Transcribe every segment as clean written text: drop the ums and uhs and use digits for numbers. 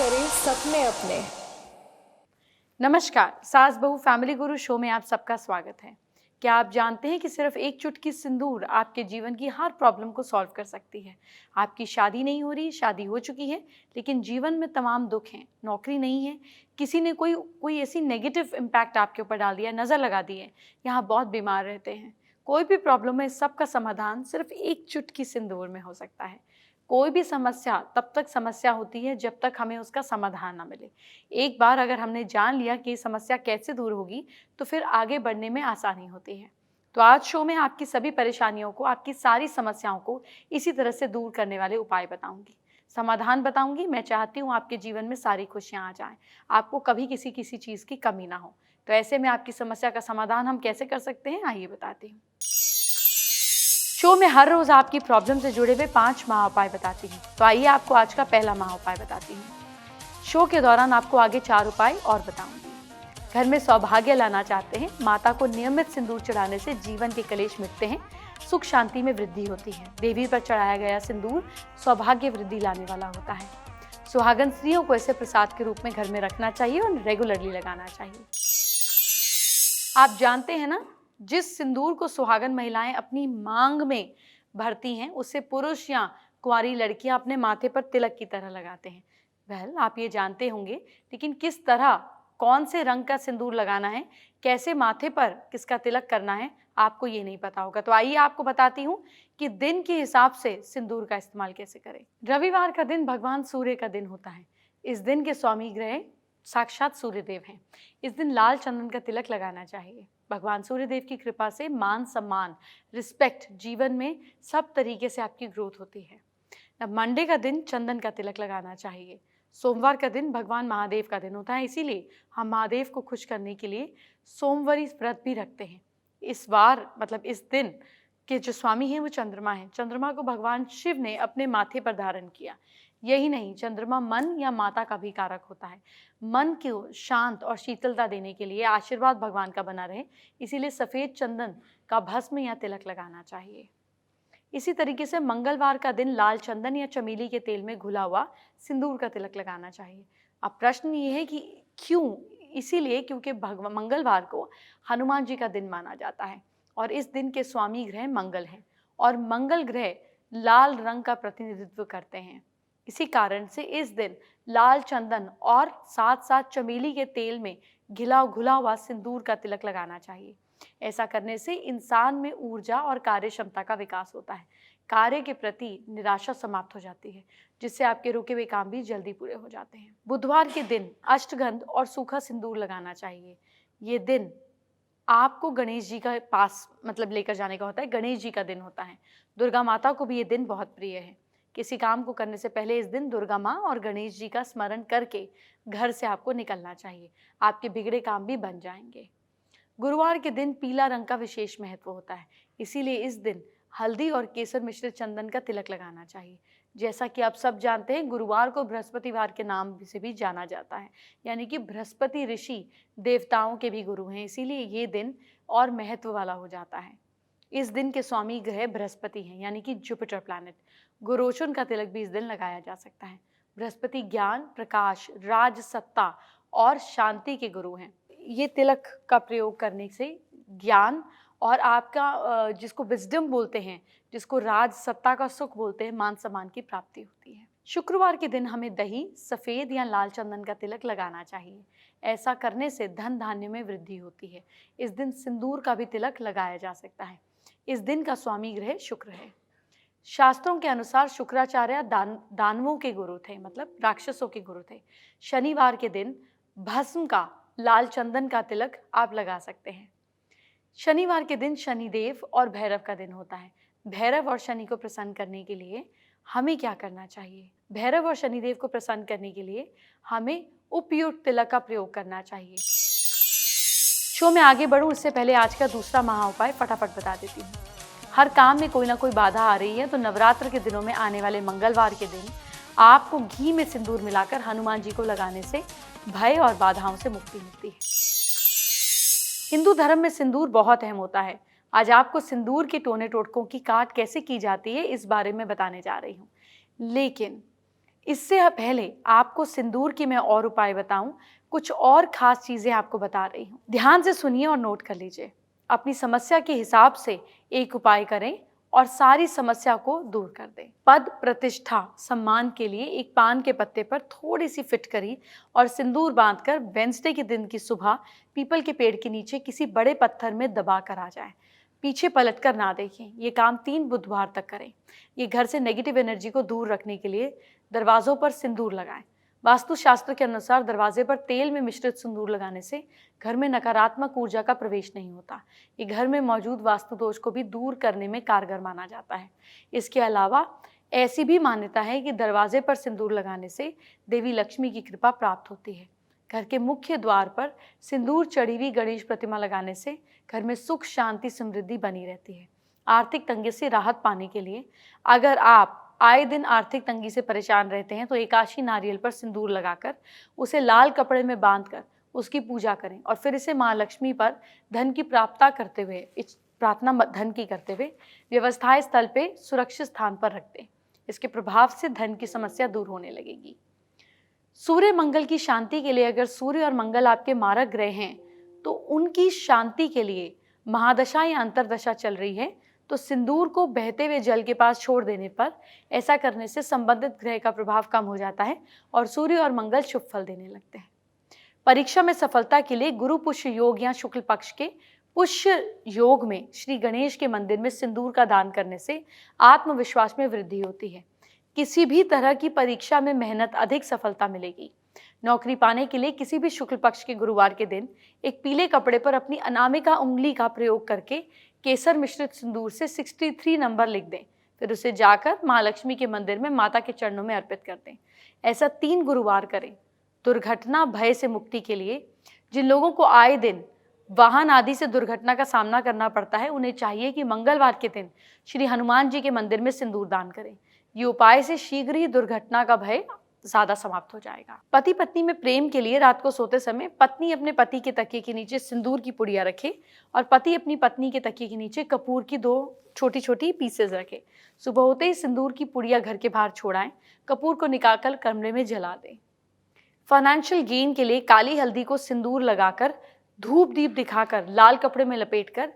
करें सपने अपने। नमस्कार, सास बहू फैमिली गुरु शो में आप सबका स्वागत है। क्या आप जानते हैं कि सिर्फ एक चुटकी सिंदूर आपके जीवन की हर प्रॉब्लम को सॉल्व कर सकती है। आपकी शादी नहीं हो रही, शादी हो चुकी है, लेकिन जीवन में तमाम दुख हैं, नौकरी नहीं है, किसी ने कोई ऐसी नेगेटिव इम्पैक्ट आपके ऊपर डाल दिया, नज़र लगा दी है, यहाँ बहुत बीमार रहते हैं, कोई भी प्रॉब्लम है, सबका समाधान सिर्फ एक चुटकी सिंदूर में हो सकता है। कोई भी समस्या तब तक समस्या होती है जब तक हमें उसका समाधान ना मिले। एक बार अगर हमने जान लिया कि समस्या कैसे दूर होगी, तो फिर आगे बढ़ने में आसानी होती है। तो आज शो में आपकी सभी परेशानियों को, आपकी सारी समस्याओं को इसी तरह से दूर करने वाले उपाय बताऊंगी, समाधान बताऊंगी। मैं चाहती हूँ आपके जीवन में सारी खुशियाँ आ जाएं, आपको कभी किसी चीज़ की कमी ना हो। तो ऐसे में आपकी समस्या का समाधान हम कैसे कर सकते हैं, आइए बताती हूँ। शो में हर रोज आपकी प्रॉब्लम से जुड़े हुए 5 महा उपाय बताती हूँ। तो आइए आपको आज का पहला महा उपाय बताती हूँ। शो के दौरान आपको आगे 4 उपाय और बताऊंगी। घर में सौभाग्य लाना चाहते हैं, माता को नियमित सिंदूर चढ़ाने से जीवन के कलेश मिटते हैं, सुख शांति में वृद्धि होती है। देवी पर चढ़ाया गया सिंदूर सौभाग्य वृद्धि लाने वाला होता है। सुहागन स्त्रियों को इसे प्रसाद के रूप में घर में रखना चाहिए और रेगुलरली लगाना चाहिए। आप जानते हैं ना, जिस सिंदूर को सुहागन महिलाएं अपनी मांग में भरती हैं, उसे पुरुष या कुंवारी लड़कियां अपने माथे पर तिलक की तरह लगाते हैं। आप ये जानते होंगे, लेकिन किस तरह, कौन से रंग का सिंदूर लगाना है, कैसे माथे पर किसका तिलक करना है, आपको ये नहीं पता होगा। तो आइए आपको बताती हूँ कि दिन के हिसाब से सिंदूर का इस्तेमाल कैसे करें। रविवार का दिन भगवान सूर्य का दिन होता है। इस दिन के स्वामी ग्रह साक्षात सूर्यदेव हैं। इस दिन लाल चंदन का तिलक लगाना चाहिए। भगवान सूर्यदेव की कृपा से मान सम्मान, रिस्पेक्ट, जीवन में सब तरीके से आपकी ग्रोथ होती है। अब मंडे का दिन चंदन का तिलक लगाना चाहिए। सोमवार का दिन भगवान महादेव का दिन होता है, इसीलिए हम महादेव को खुश करने के लिए सोमवारी व्रत भी रखते हैं। इस दिन के जो स्वामी हैं वो चंद्रमा हैं। चंद्रमा को भगवान शिव ने अपने माथे पर धारण किया। यही नहीं, चंद्रमा मन या माता का भी कारक होता है। मन को शांत और शीतलता देने के लिए, आशीर्वाद भगवान का बना रहे, इसीलिए सफेद चंदन का भस्म या तिलक लगाना चाहिए। इसी तरीके से मंगलवार का दिन लाल चंदन या चमेली के तेल में घुला हुआ सिंदूर का तिलक लगाना चाहिए। अब प्रश्न ये है कि क्यों? इसीलिए क्योंकि मंगलवार को हनुमान जी का दिन माना जाता है और इस दिन के स्वामी ग्रह मंगल हैं और मंगल ग्रह लाल रंग का प्रतिनिधित्व करते हैं। इसी कारण से इस दिन लाल चंदन और साथ साथ चमेली के तेल में घुला हुआ सिंदूर का तिलक लगाना चाहिए। ऐसा करने से इंसान में ऊर्जा और कार्य क्षमता का विकास होता है। कार्य के प्रति निराशा समाप्त हो जाती है, जिससे आपके रुके हुए काम भी जल्दी पूरे हो जाते हैं। बुधवार के दिन अष्टगंध और सूखा सिंदूर लगाना चाहिए। ये दिन आपको गणेश जी का पास लेकर जाने का होता है। गणेश जी का दिन होता है। दुर्गा माता को भी ये दिन बहुत प्रिय है। किसी काम को करने से पहले इस दिन दुर्गा माँ और गणेश जी का स्मरण करके घर से आपको निकलना चाहिए। आपके बिगड़े काम भी बन जाएंगे। गुरुवार के दिन पीला रंग का विशेष महत्व होता है, इसीलिए इस दिन हल्दी और केसर मिश्रित चंदन का तिलक लगाना चाहिए। जैसा कि आप सब जानते हैं, गुरुवार को बृहस्पतिवार के नाम से भी जाना जाता है, यानी कि बृहस्पति ऋषि देवताओं के भी गुरु हैं, इसीलिए ये दिन और महत्व वाला हो जाता है। इस दिन के स्वामी ग्रह बृहस्पति हैं, यानी कि जुपिटर प्लैनेट। गुरोचन का तिलक भी इस दिन लगाया जा सकता है। बृहस्पति ज्ञान, प्रकाश, राज सत्ता और शांति के गुरु हैं। ये तिलक का प्रयोग करने से ज्ञान और आपका जिसको विजडम बोलते हैं, जिसको राज सत्ता का सुख बोलते हैं, मान सम्मान की प्राप्ति होती है। शुक्रवार के दिन हमें दही, सफ़ेद या लाल चंदन का तिलक लगाना चाहिए। ऐसा करने से धन धान्य में वृद्धि होती है। इस दिन सिंदूर का भी तिलक लगाया जा सकता है। इस दिन का स्वामी ग्रह शुक्र है। शास्त्रों के अनुसार शुक्राचार्य दानवों के गुरु थे, राक्षसों के गुरु थे। शनिवार के दिन भस्म का लाल चंदन का तिलक आप लगा सकते हैं। शनिवार के दिन शनिदेव और भैरव का दिन होता है। भैरव और शनि को प्रसन्न करने के लिए हमें क्या करना चाहिए? भैरव और शनिदेव को प्रसन्न करने के लिए हमें उपयुक्त तिलक का प्रयोग करना चाहिए। शो में आगे बढ़ूं इससे पहले आज का दूसरा महा उपाय फटाफट बता देती हूँ। हर काम में कोई ना कोई बाधा आ रही है, तो नवरात्र के दिनों में आने वाले मंगलवार के दिन आपको घी में सिंदूर मिलाकर हनुमान जी को लगाने से भय और बाधाओं से मुक्ति मिलती है। हिंदू धर्म में सिंदूर बहुत अहम होता है। आज आपको सिंदूर के टोने टोटकों की काट कैसे की जाती है, इस बारे में बताने जा रही हूँ। लेकिन इससे पहले आपको सिंदूर के मैं और उपाय बताऊं, कुछ और खास चीजें आपको बता रही हूं। ध्यान से सुनिए और नोट कर लीजिए। अपनी समस्या के हिसाब से एक उपाय करें और सारी समस्या को दूर कर दें। पद, प्रतिष्ठा, सम्मान के लिए एक पान के पत्ते पर थोड़ी सी फिटकरी और सिंदूर बांधकर वेंसडे के दिन की सुबह पीपल के पेड़ के नीचे किसी बड़े पत्थर में दबा कर आ जाए। पीछे पलटकर ना देखें। ये काम 3 बुधवार तक करें। ये घर से नेगेटिव एनर्जी को दूर रखने के लिए दरवाजों पर सिंदूर लगाएं। वास्तुशास्त्र के अनुसार दरवाजे पर तेल में मिश्रित सिंदूर लगाने से घर में नकारात्मक ऊर्जा का प्रवेश नहीं होता। ये घर में मौजूद वास्तु दोष को भी दूर करने में कारगर माना जाता है। इसके अलावा ऐसी भी मान्यता है कि दरवाजे पर सिंदूर लगाने से देवी लक्ष्मी की कृपा प्राप्त होती है। घर के मुख्य द्वार पर सिंदूर चढ़ी हुई गणेश प्रतिमा लगाने से घर में सुख, शांति, समृद्धि बनी रहती है। आर्थिक तंगी से राहत पाने के लिए अगर आप आए दिन आर्थिक तंगी से परेशान रहते हैं तो एकादशी नारियल पर सिंदूर लगाकर उसे लाल कपड़े में बांधकर उसकी पूजा करें और फिर इसे माँ लक्ष्मी पर धन की प्राप्ति करते हुए, प्रार्थना धन की करते हुए व्यवस्था स्थल पे सुरक्षित स्थान पर रख दें। इसके प्रभाव से धन की समस्या दूर होने लगेगी। सूर्य मंगल की शांति के लिए अगर सूर्य और मंगल आपके मारक ग्रह हैं तो उनकी शांति के लिए महादशा या अंतरदशा चल रही है तो सिंदूर को बहते हुए जल के पास छोड़ देने पर, ऐसा करने से संबंधित ग्रह का प्रभाव कम हो जाता है और सूर्य और मंगल शुभ फल देने लगते हैं। परीक्षा में सफलता के लिए गुरु पुष्य योग या शुक्ल पक्ष के पुष्य योग में श्री गणेश के मंदिर में सिंदूर का दान करने से आत्मविश्वास में वृद्धि होती है। किसी भी तरह की परीक्षा में मेहनत अधिक सफलता मिलेगी। नौकरी पाने के लिए किसी भी शुक्ल पक्ष के गुरुवार के दिन एक पीले कपड़े पर अपनी अनामिका उंगली का प्रयोग करके केसर मिश्रित सिंदूर से 63 नंबर लिख दें। फिर उसे जाकर माँ लक्ष्मी के मंदिर में माता के चरणों में अर्पित कर दें। ऐसा 3 गुरुवार करें। दुर्घटना भय से मुक्ति के लिए जिन लोगों को आए दिन वाहन आदि से दुर्घटना का सामना करना पड़ता है, उन्हें चाहिए कि मंगलवार के दिन श्री हनुमान जी के मंदिर में सिंदूर दान करें। ये उपाय से शीघ्र ही दुर्घटना का भय ज्यादा समाप्त हो जाएगा। पति पत्नी में प्रेम के लिए रात को सोते समय पत्नी अपने पति के तकिए के नीचे सिंदूर की पुड़िया रखे और पति अपनी पत्नी के तकिए के नीचे कपूर की 2 छोटी छोटी पीसेज रखे। सुबह होते ही सिंदूर की पुड़िया घर के बाहर छोड़ाएं। कपूर को निकालकर कमरे में जला दें। फाइनेंशियल गेन के लिए काली हल्दी को सिंदूर लगाकर धूप दीप दिखाकर लाल कपड़े में लपेटकर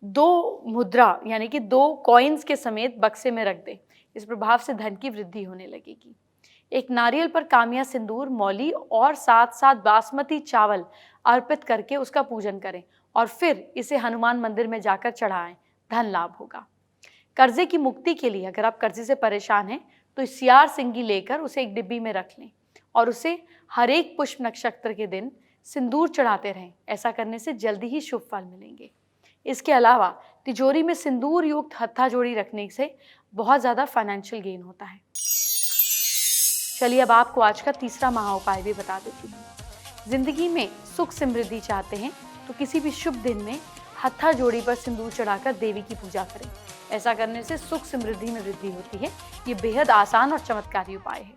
2 मुद्रा यानी कि 2 कॉइन्स के समेत बक्से में रख दें। इस प्रभाव से धन की वृद्धि होने लगेगी। एक नारियल पर कामिया सिंदूर, मौली और साथ बासमती चावल अर्पित करके उसका पूजन करें और फिर इसे हनुमान मंदिर में जाकर चढ़ाएं। धन लाभ होगा। कर्जे की मुक्ति के लिए अगर आप कर्जे से परेशान हैं तो सियार सिंगी लेकर उसे एक डिब्बी में रख लें और उसे हर एक पुष्प नक्षत्र के दिन सिंदूर चढ़ाते रहें। ऐसा करने से जल्दी ही शुभ फल मिलेंगे। इसके अलावा तिजोरी में सिंदूर युक्त हत्था जोड़ी रखने से बहुत ज़्यादा फाइनेंशियल गेन होता है। चलिए अब आपको आज का तीसरा महा उपाय भी बता देती हूँ। जिंदगी में सुख समृद्धि चाहते हैं तो किसी भी शुभ दिन में हत्था जोड़ी पर सिंदूर चढ़ाकर देवी की पूजा करें। ऐसा करने से सुख समृद्धि में वृद्धि होती है। ये बेहद आसान और चमत्कारी उपाय है।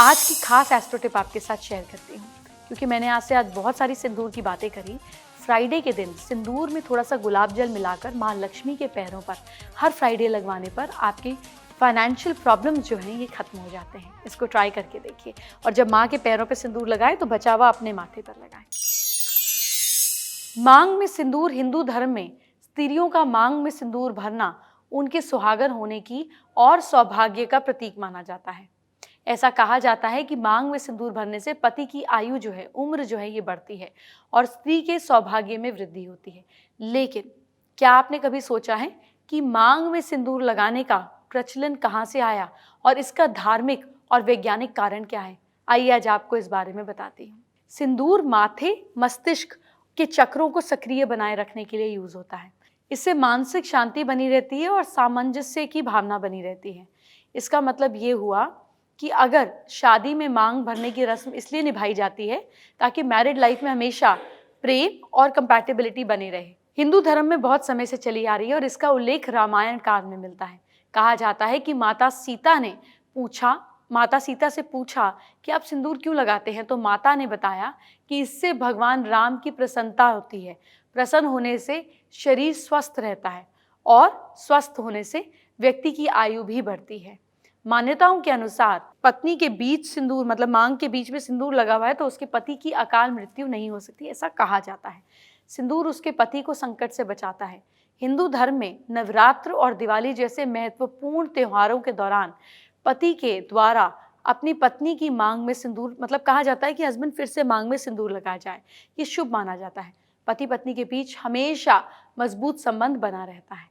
आज की खास एस्ट्रो टिप आपके साथ शेयर करती हूँ क्योंकि मैंने आज बहुत सारी सिंदूर की बातें करी। फ्राइडे के दिन सिंदूर में थोड़ा सा गुलाब जल मिलाकर माँ लक्ष्मी के पैरों पर हर फ्राइडे लगवाने पर आपकी फाइनेंशियल प्रॉब्लम्स जो हैं ये खत्म हो जाते हैं। इसको ट्राई करके देखिए और जब माँ के पैरों पे सिंदूर लगाएं तो बचा हुआ अपने माथे पर लगाएं। मांग में सिंदूर हिंदू धर्म में स्त्रियों का मांग में सिंदूर भरना उनके सुहागन होने की और सौभाग्य का प्रतीक माना जाता है। ऐसा कहा जाता है कि मांग में सिंदूर भरने से पति की आयु जो है, उम्र जो है ये बढ़ती है और स्त्री के सौभाग्य में वृद्धि होती है। लेकिन क्या आपने कभी सोचा है कि मांग में सिंदूर लगाने का प्रचलन कहाँ से आया और इसका धार्मिक और वैज्ञानिक कारण क्या है? आइए आज आपको इस बारे में बताती हूँ। सिंदूर माथे, मस्तिष्क के चक्रों को सक्रिय बनाए रखने के लिए यूज होता है। इससे मानसिक शांति बनी रहती है और सामंजस्य की भावना बनी रहती है। इसका मतलब ये हुआ कि अगर शादी में मांग भरने की रस्म इसलिए निभाई जाती है ताकि मैरिड लाइफ में हमेशा प्रेम और कंपैटिबिलिटी बनी रहे। हिंदू धर्म में बहुत समय से चली आ रही है और इसका उल्लेख रामायण काल में मिलता है। कहा जाता है कि माता सीता से पूछा कि आप सिंदूर क्यों लगाते हैं, तो माता ने बताया कि इससे भगवान राम की प्रसन्नता होती है। प्रसन्न होने से शरीर स्वस्थ रहता है और स्वस्थ होने से व्यक्ति की आयु भी बढ़ती है। मान्यताओं के अनुसार पत्नी के बीच सिंदूर मतलब मांग के बीच में सिंदूर लगा हुआ है तो उसके पति की अकाल मृत्यु नहीं हो सकती, ऐसा कहा जाता है। सिंदूर उसके पति को संकट से बचाता है। हिंदू धर्म में नवरात्र और दिवाली जैसे महत्वपूर्ण त्योहारों के दौरान पति के द्वारा अपनी पत्नी की मांग में सिंदूर मतलब कहा जाता है कि हस्बैंड फिर से मांग में सिंदूर लगा जाए, ये शुभ माना जाता है। पति पत्नी के बीच हमेशा मजबूत संबंध बना रहता है।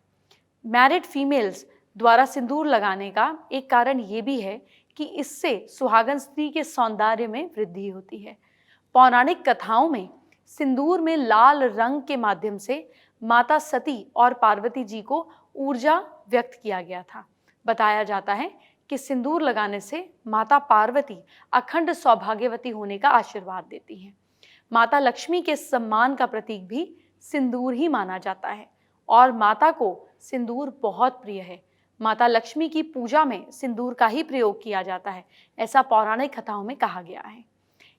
मैरिड फीमेल्स द्वारा सिंदूर लगाने का एक कारण ये भी है कि इससे सुहागन स्त्री के सौंदर्य में वृद्धि होती है। पौराणिक कथाओं में सिंदूर में लाल रंग के माध्यम से माता सती और पार्वती जी को ऊर्जा व्यक्त किया गया था। बताया जाता है कि सिंदूर लगाने से माता पार्वती अखंड सौभाग्यवती होने का आशीर्वाद देती हैं। माता लक्ष्मी के सम्मान का प्रतीक भी सिंदूर ही माना जाता है और माता को सिंदूर बहुत प्रिय है। माता लक्ष्मी की पूजा में सिंदूर का ही प्रयोग किया जाता है, ऐसा पौराणिक कथाओं में कहा गया है।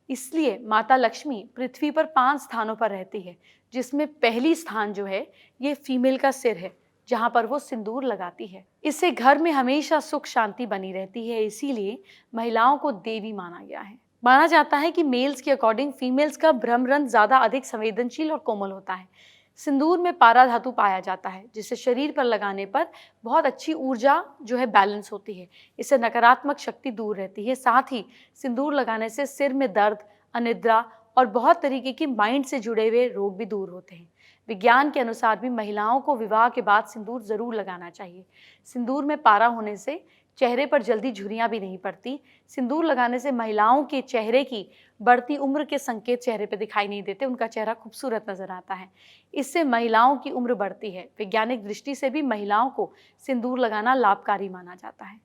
इसलिए माता लक्ष्मी पृथ्वी पर 5 स्थानों पर रहती है, जिसमें पहली स्थान जो है ये फीमेल का सिर है, जहाँ पर वो सिंदूर लगाती है। इससे घर में हमेशा सुख शांति बनी रहती है, इसीलिए महिलाओं को देवी माना गया है। माना जाता है कि मेल्स के अकॉर्डिंग फीमेल्स का भ्रमरंध्र ज़्यादा अधिक संवेदनशील और कोमल होता है। सिंदूर में पारा धातु पाया जाता है, जिसे शरीर पर लगाने पर बहुत अच्छी ऊर्जा जो है बैलेंस होती है। इससे नकारात्मक शक्ति दूर रहती है। साथ ही सिंदूर लगाने से सिर में दर्द, अनिद्रा और बहुत तरीके के माइंड से जुड़े हुए रोग भी दूर होते हैं। विज्ञान के अनुसार भी महिलाओं को विवाह के बाद सिंदूर जरूर लगाना चाहिए। सिंदूर में पारा होने से चेहरे पर जल्दी झुर्रियां भी नहीं पड़ती। सिंदूर लगाने से महिलाओं के चेहरे की बढ़ती उम्र के संकेत चेहरे पर दिखाई नहीं देते, उनका चेहरा खूबसूरत नजर आता है। इससे महिलाओं की उम्र बढ़ती है। वैज्ञानिक दृष्टि से भी महिलाओं को सिंदूर लगाना लाभकारी माना जाता है।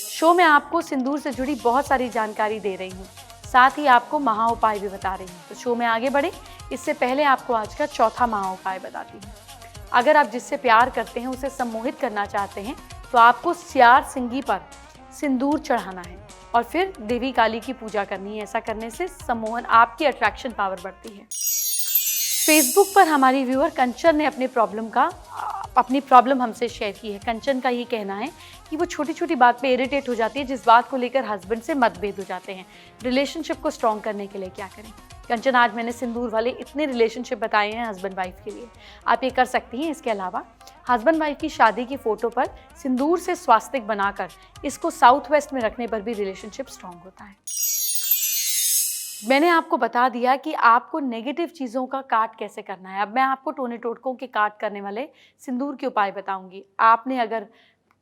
शो में आपको सिंदूर से जुड़ी बहुत सारी जानकारी दे रही हूँ, साथ ही आपको महा उपाय भी बता रही हूँ। तो शो में आगे बढ़े इससे पहले आपको आज का चौथा महा उपाय बताती हूँ। अगर आप जिससे प्यार करते हैं उसे सम्मोहित करना चाहते हैं तो आपको सियार सिंगी पर सिंदूर चढ़ाना है और फिर देवी काली की पूजा करनी है। ऐसा करने से सम्मोहन आपकी अट्रैक्शन पावर बढ़ती है। फेसबुक पर हमारी व्यूअर कंचन ने अपनी प्रॉब्लम हमसे शेयर की है। कंचन का ये कहना है कि वो छोटी छोटी बात पे इरिटेट हो जाती है, जिस बात को लेकर हस्बैंड से मतभेद हो जाते हैं। रिलेशनशिप को स्ट्रॉन्ग करने के लिए क्या करें? कंचन, आज मैंने सिंदूर वाले इतने रिलेशनशिप बताए हैं हस्बैंड वाइफ के लिए, आप ये कर सकती हैं। इसके अलावा हस्बैंड वाइफ की शादी की फोटो पर सिंदूर से स्वास्तिक बनाकर इसको साउथ वेस्ट में रखने पर भी रिलेशनशिप स्ट्रॉन्ग होता है। मैंने आपको बता दिया कि आपको नेगेटिव चीज़ों का काट कैसे करना है। अब मैं आपको टोने टोटकों के काट करने वाले सिंदूर के उपाय बताऊंगी। आपने अगर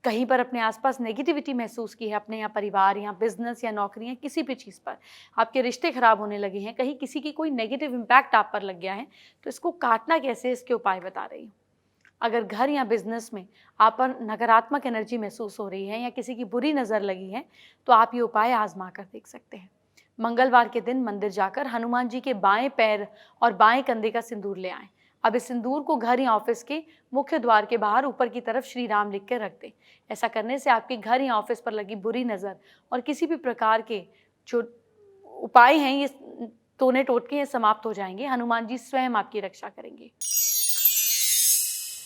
कहीं पर अपने आसपास नेगेटिविटी महसूस की है, अपने या परिवार या बिजनेस या नौकरी या किसी भी चीज़ पर आपके रिश्ते खराब होने लगे हैं, कहीं किसी की कोई नेगेटिव इम्पैक्ट आप पर लग गया है, तो इसको काटना कैसे, इसके उपाय बता रही हूँ। अगर घर या बिजनेस में आप पर नकारात्मक एनर्जी महसूस हो रही है या किसी की बुरी नज़र लगी है, तो आप ये उपाय आजमा कर देख सकते हैं। मंगलवार के दिन मंदिर जाकर हनुमान जी के बाएं पैर और बाएं कंधे का सिंदूर ले आएं। अब इस सिंदूर को घर या ऑफिस के मुख्य द्वार के बाहर ऊपर की तरफ श्री राम लिख कर रख दें। ऐसा करने से आपके घर या ऑफिस पर लगी बुरी नज़र और किसी भी प्रकार के जो उपाय हैं, ये टोने टोटके ये समाप्त हो जाएंगे। हनुमान जी स्वयं आपकी रक्षा करेंगे।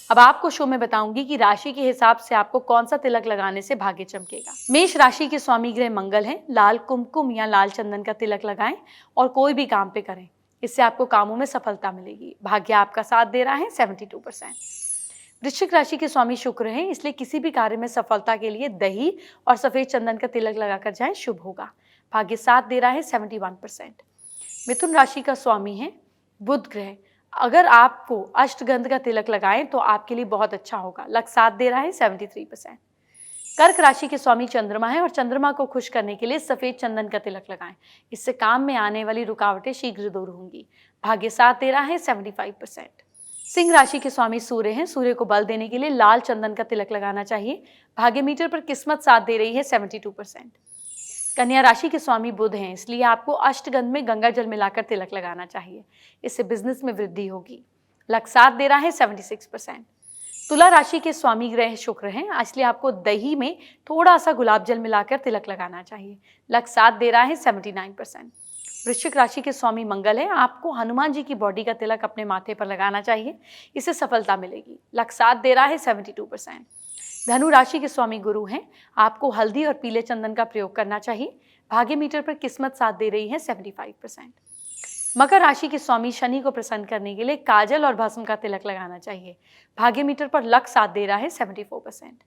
अब आपको शो में बताऊंगी कि राशि के हिसाब से आपको कौन सा तिलक लगाने से भाग्य चमकेगा। मेष राशि के स्वामी ग्रह मंगल हैं। लाल कुमकुम या लाल चंदन का तिलक लगाएं और कोई भी काम पे करें, इससे आपको कामों में सफलता मिलेगी। भाग्य आपका साथ दे रहा है 72%। वृश्चिक राशि के स्वामी शुक्र हैं, इसलिए किसी भी कार्य में सफलता के लिए दही और सफेद चंदन का तिलक लगाकर जाएं, शुभ होगा। भाग्य साथ दे रहा है 71%। मिथुन राशि का स्वामी है बुध ग्रह। अगर आपको अष्टगंध का तिलक लगाएं तो आपके लिए बहुत अच्छा होगा। लक साथ दे रहा है 73%। कर्क राशि के स्वामी चंद्रमा है और चंद्रमा को खुश करने के लिए सफेद चंदन का तिलक लगाएं, इससे काम में आने वाली रुकावटें शीघ्र दूर होंगी। भाग्य साथ दे रहा है 75%। सिंह राशि के स्वामी सूर्य हैं। सूर्य को बल देने के लिए लाल चंदन का तिलक लगाना चाहिए। भाग्य मीटर पर किस्मत साथ दे रही है 72%। कन्या राशि के स्वामी बुध हैं, इसलिए आपको अष्टगंध में गंगा जल मिलाकर तिलक लगाना चाहिए, इससे बिजनेस में वृद्धि होगी। लक साथ दे रहा है 76%। तुला राशि के स्वामी ग्रह शुक्र हैं, इसलिए आपको दही में थोड़ा सा गुलाब जल मिलाकर तिलक लगाना चाहिए। लक साथ दे रहा है 79%। वृश्चिक राशि के स्वामी मंगल है। आपको हनुमान जी की बॉडी का तिलक अपने माथे पर लगाना चाहिए, इससे सफलता मिलेगी। लक साथ दे रहा है 72%। धनु राशि के स्वामी गुरु हैं, आपको हल्दी और पीले चंदन का प्रयोग करना चाहिए। भाग्य मीटर पर किस्मत साथ दे रही है 75%। मकर राशि के स्वामी शनि को प्रसन्न करने के लिए काजल और भस्म का तिलक लगाना चाहिए। भाग्य मीटर पर लक साथ दे रहा है 74%।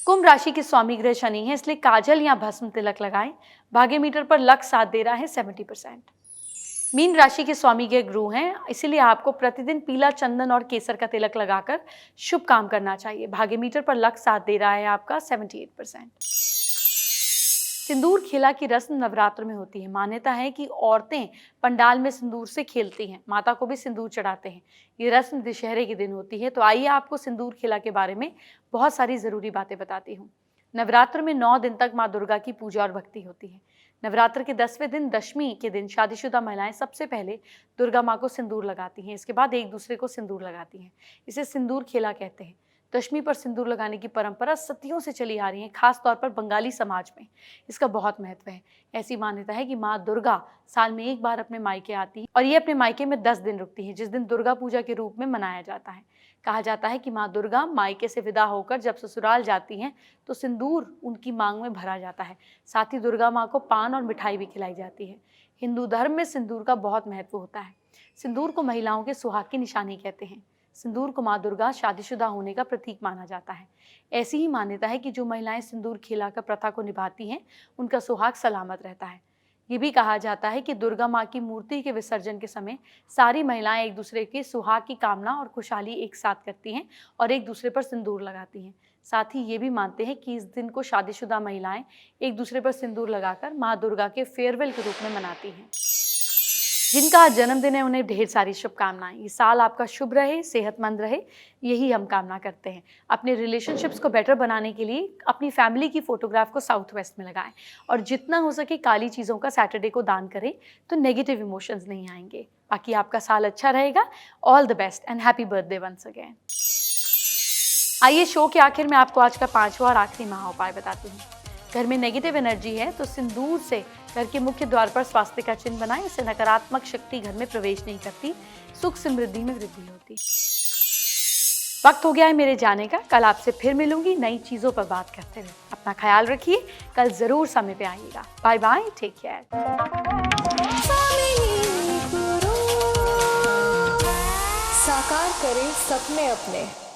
कुंभ राशि के स्वामी ग्रह शनि है, इसलिए काजल या भस्म तिलक लगाएं। भाग्य मीटर पर लक साथ दे रहा है 70%। मीन राशि के स्वामी ग्रह गुरु हैं, इसीलिए आपको प्रतिदिन पीला चंदन और केसर का तिलक लगाकर शुभ काम करना चाहिए। भाग्य मीटर पर लक साथ दे रहा है आपका 78%। सिंदूर खेला की रस्म नवरात्र में होती है। मान्यता है कि औरतें पंडाल में सिंदूर से खेलती हैं, माता को भी सिंदूर चढ़ाते हैं। ये रस्म दशहरे के दिन होती है। तो आइए आपको सिंदूर खेला के बारे में बहुत सारी ज़रूरी बातें बताती हूँ। नवरात्र में 9 दिन तक माँ दुर्गा की पूजा और भक्ति होती है। नवरात्र के 10वें दिन दशमी के दिन शादीशुदा महिलाएं सबसे पहले दुर्गा माँ को सिंदूर लगाती हैं। इसके बाद एक दूसरे को सिंदूर लगाती हैं। इसे सिंदूर खेला कहते हैं। दशमी पर सिंदूर लगाने की परंपरा सदियों से चली आ रही है, खास तौर पर बंगाली समाज में इसका बहुत महत्व है। ऐसी मान्यता है कि माँ दुर्गा साल में एक बार अपने मायके आती है और ये अपने मायके में 10 दिन रुकती है, जिस दिन दुर्गा पूजा के रूप में मनाया जाता है। कहा जाता है कि माँ दुर्गा मायके से विदा होकर जब ससुराल जाती हैं तो सिंदूर उनकी मांग में भरा जाता है। साथ ही दुर्गा माँ को पान और मिठाई भी खिलाई जाती है। हिंदू धर्म में सिंदूर का बहुत महत्व होता है। सिंदूर को महिलाओं के सुहाग की निशानी कहते हैं। सिंदूर को माँ दुर्गा शादीशुदा होने का प्रतीक माना जाता है। ऐसी ही मान्यता है कि जो महिलाएं सिंदूर खिलाकर प्रथा को निभाती हैं, उनका सुहाग सलामत रहता है। ये भी कहा जाता है कि दुर्गा माँ की मूर्ति के विसर्जन के समय सारी महिलाएं एक दूसरे के सुहाग की कामना और खुशहाली एक साथ करती हैं और एक दूसरे पर सिंदूर लगाती हैं। साथ ही ये भी मानते हैं कि इस दिन को शादीशुदा महिलाएं एक दूसरे पर सिंदूर लगाकर माँ दुर्गा के फेयरवेल के रूप में मनाती हैं। जिनका आज जन्मदिन है उन्हें ढेर सारी शुभकामनाएं। ये साल आपका शुभ रहे, सेहतमंद रहे, यही हम कामना करते हैं। अपने रिलेशनशिप्स को बेटर बनाने के लिए अपनी फैमिली की फोटोग्राफ को साउथ वेस्ट में लगाएं और जितना हो सके काली चीज़ों का सैटरडे को दान करें, तो नेगेटिव इमोशंस नहीं आएंगे। बाकी आपका साल अच्छा रहेगा। All the best and happy birthday once again. आइए शो के आखिर में आपको आज का 5वां और आखिरी महा उपाय बताती हूँ। घर में नेगेटिव एनर्जी है तो सिंदूर से घर के मुख्य द्वार पर स्वास्तिक का चिन्ह बनाएं। इससे नकारात्मक शक्ति घर में प्रवेश नहीं करती, सुख समृद्धि में वृद्धि होती। वक्त हो गया है मेरे जाने का। कल आपसे फिर मिलूंगी नई चीजों पर बात करते हुए। अपना ख्याल रखिए, कल जरूर समय पे आइएगा। Bye bye, take care. साकार करें सपने अपने।